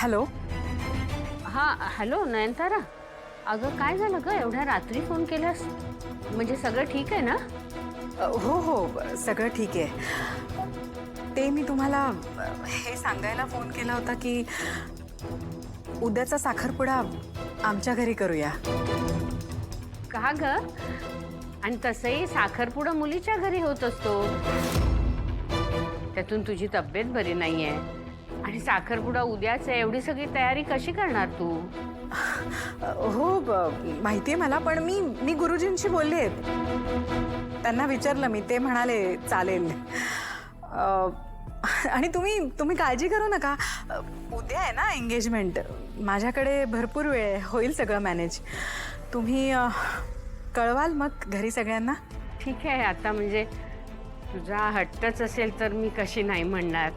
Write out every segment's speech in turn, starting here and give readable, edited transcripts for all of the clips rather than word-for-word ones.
Hello. हां hello Nayantara. अगं काय झालं ग एवढ्या रात्री फोन केलास? म्हणजे सगळं ठीक आहे ना? हो हो सगळं ठीक आहे. ते मी तुम्हाला हे सांगायला फोन केला होता की उद्याचा साखरपुडा आमच्या घरी करूया. का ग? आणि तसंही साखरपुडा मुलीच्या घरी होत असतो. त्यातून तुझी तब्येत बरी नाहीये आणि साखरपुडा उद्याच आहे. एवढी सगळी तयारी कशी करणार तू? हो माहिती आहे मला, पण मी गुरुजींशी बोलले. त्यांना विचारलं मी, ते म्हणाले चालेल. आणि तुम्ही काळजी करू नका. उद्या आहे ना एंगेजमेंट. माझ्याकडे भरपूर वेळ आहे, होईल सगळं मॅनेज. तुम्ही कळवाल मग घरी सगळ्यांना? ठीक आहे. आता म्हणजे तुझा हट्टच असेल तर मी कशी नाही म्हणणार.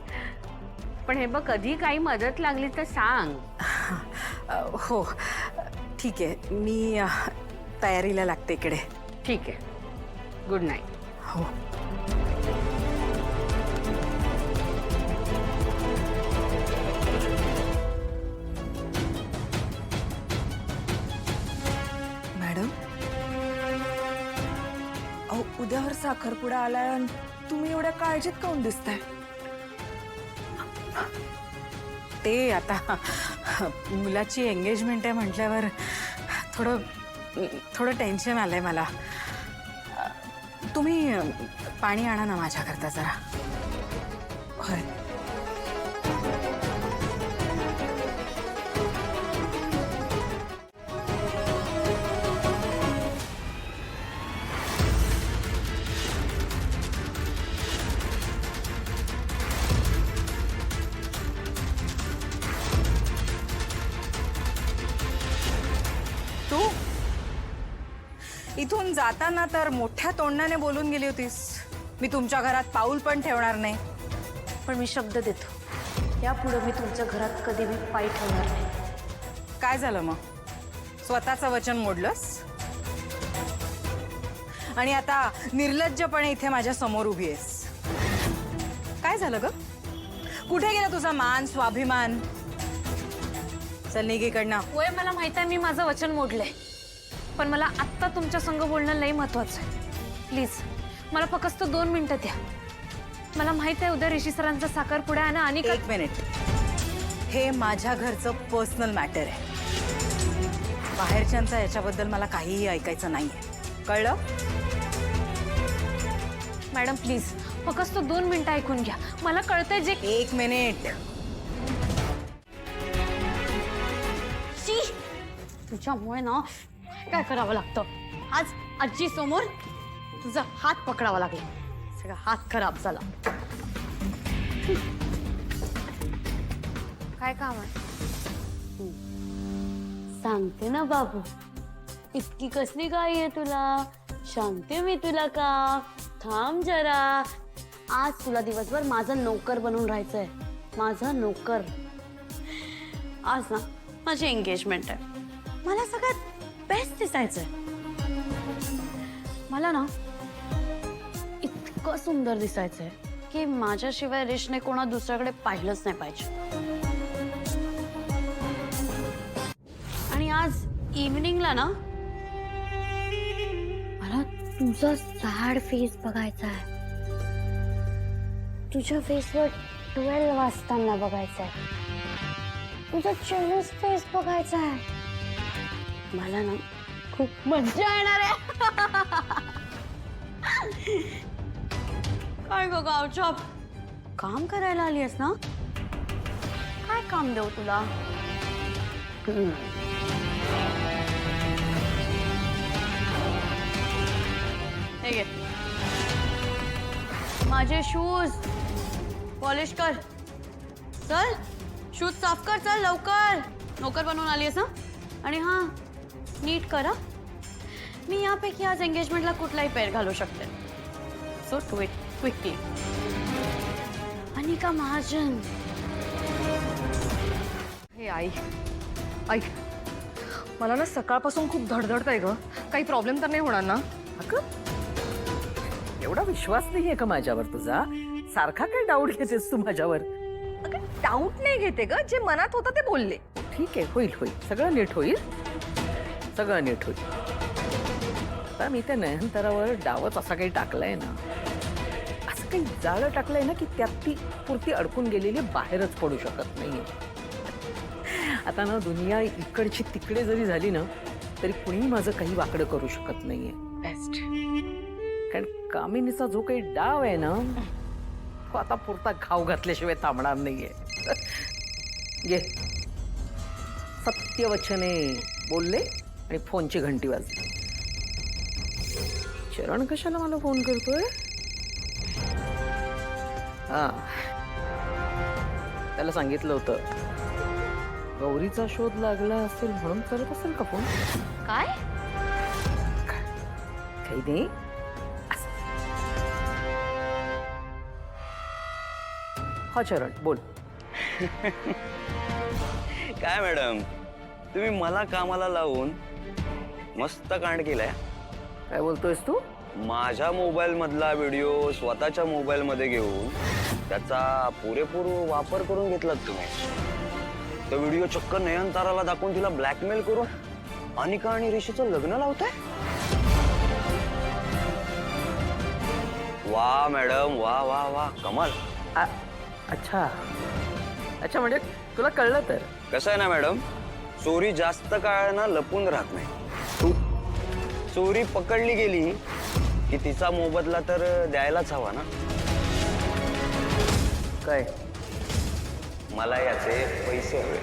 पण हे बघ कधी काही मदत लागली तर सांग. हो ठीक आहे. मी तयारीला लागते इकडे. ठीक आहे. Good night. हो. मॅडम, अहो उद्यावर साखरपुडा आलाय आणि तुम्ही एवढ्या काळजीत काऊन दिसताय? ते आता मुलाची एंगेजमेंट आहे म्हटल्यावर थोडं टेन्शन आलंय मला. तुम्ही पाणी आणा ना माझ्याकरता जरा. होय. तू इथून जाताना तर मोठ्या तोंडाने बोलून गेली होतीस, मी तुमच्या घरात पाऊल पण ठेवणार नाही. पण मी शब्द देतो, यापुढे मी तुमच्या घरात कधी मी पाय ठेवणार नाही. काय झालं मग? स्वतःचं वचन मोडलंस आणि आता निर्लज्जपणे इथे माझ्या समोर उभी आहेस. काय झालं ग? कुठे गेला तुझा मान स्वाभिमान? चल निघ इकडनं. होय, मला माहित आहे मी माझं वचन मोडलंय, पण मला आत्ता तुमच्या संग बोलणं लई महत्वाचं आहे. प्लीज मला फक्त 2 मिनिटं द्या. मला माहित आहे उद्या ऋषी सरांचा साखरपुडा आहे ना. आणि एक मिनिट. हे माझ्या घरचं पर्सनल मॅटर आहे. बाहेरच्यांचा याच्याबद्दल मला काहीही ऐकायचं नाहीये, कळलं? मॅडम प्लीज फक्त 2 मिनिटं ऐकून घ्या. मला कळतंय जे. एक मिनिट. तुझ्यामुळे ना काय करावं लागतं. आज आजी समोर तुझा हात पकडावा लागला. सगळा हात खराब झाला. काय काम आहे? सांगते ना बाबू, इतकी कसली गाई आहे तुला? सांगते मी तुला का. थांब जरा. आज तुला दिवसभर माझा नोकर बनून राहायचंय. माझा नोकर. आज ना माझी एंगेजमेंट आहे. मला सगळ्यात बेस्ट दिसायचंय. मला ना इतकं सुंदर दिसायचंय की माझ्याशिवाय रिशने कोणा दुसऱ्याकडे पाहिलंच नाही पाहिजे. आणि आज इव्हनिंगला ना मला तुझा सॅड फेस बघायचा आहे. तुझ्या फेसवर 12 वाजताना बघायचा आहे. तुझा जेलस फेस बघायचा आहे. मला ना खूप मजा येणार आहे. काय ग गावच्या काम करायला आली आहेस ना? काय काम देऊ तुला? हे घे माझे शूज पॉलिश कर. चल शूज साफ कर. चल लवकर. नोकर बनवून आली आहेस ना? आणि हा नीट करा. मी यापैकी आज एंगेजमेंटला कुठलाही पेअर घालू शकते. So do it quickly. Anika Mahajan. हे आई ऐक, मला ना सकाळपासून खूप धडधडत आहे ग. काही प्रॉब्लेम तर नाही होणार ना? अगं एवढा विश्वास नाहीये का माझ्यावर तुझा? सारखा काय डाऊट घेतेस तू माझ्यावर? अगं डाऊट नाही घेते ग, जे मनात होतं ते बोलले. ठीक आहे, होईल होईल, सगळं नीट होईल, सगळं नीट होईल. आता मी त्या नयनतारावर डावच असा काही टाकलाय ना, असं काही जाळं टाकलंय ना की त्यात ती पुरती अडकून गेलेली बाहेरच पडू शकत नाहीये. आता ना दुनिया इकडची तिकडे जरी झाली ना तरी कुणी माझं काही वाकडं करू शकत नाहीये. बेस्ट. कारण कामिनीचा जो काही डाव आहे ना तो आता पुरता घाव घातल्याशिवाय थांबणार नाहीये. घे, सत्यवचने बोलले आणि फोनची घंटी वाजली. चरण कशाला मला फोन करतोय? हा, त्याला सांगितलं होतं गौरीचा शोध लागला असेल म्हणून करत असेल का फोन. काय? काही नाही. हा चरण बोल. काय मॅडम, तुम्ही मला कामाला लावून मस्त कांड केलाय. काय बोलतोयस तू? माझ्या मोबाईल मधला व्हिडिओ स्वतःच्या मोबाईल मध्ये घेऊन त्याचा पुरेपूर वापर करून घेतलात तुम्ही. तो व्हिडिओ चक्क नयनताराला दाखवून तिला ब्लॅकमेल करून अनिका आणि ऋषीचं लग्न लावताय. वा मॅडम, वा वा वा, कमाल. अच्छा अच्छा, म्हणजे तुला कळलं तर. कसं आहे ना मॅडम, चोरी जास्त काळ ना लपून राहत नाही. चोरी पकडली गेली की तिचा मोबदला तर द्यायलाच हवा ना. काय? मला याचे पैसे हवे.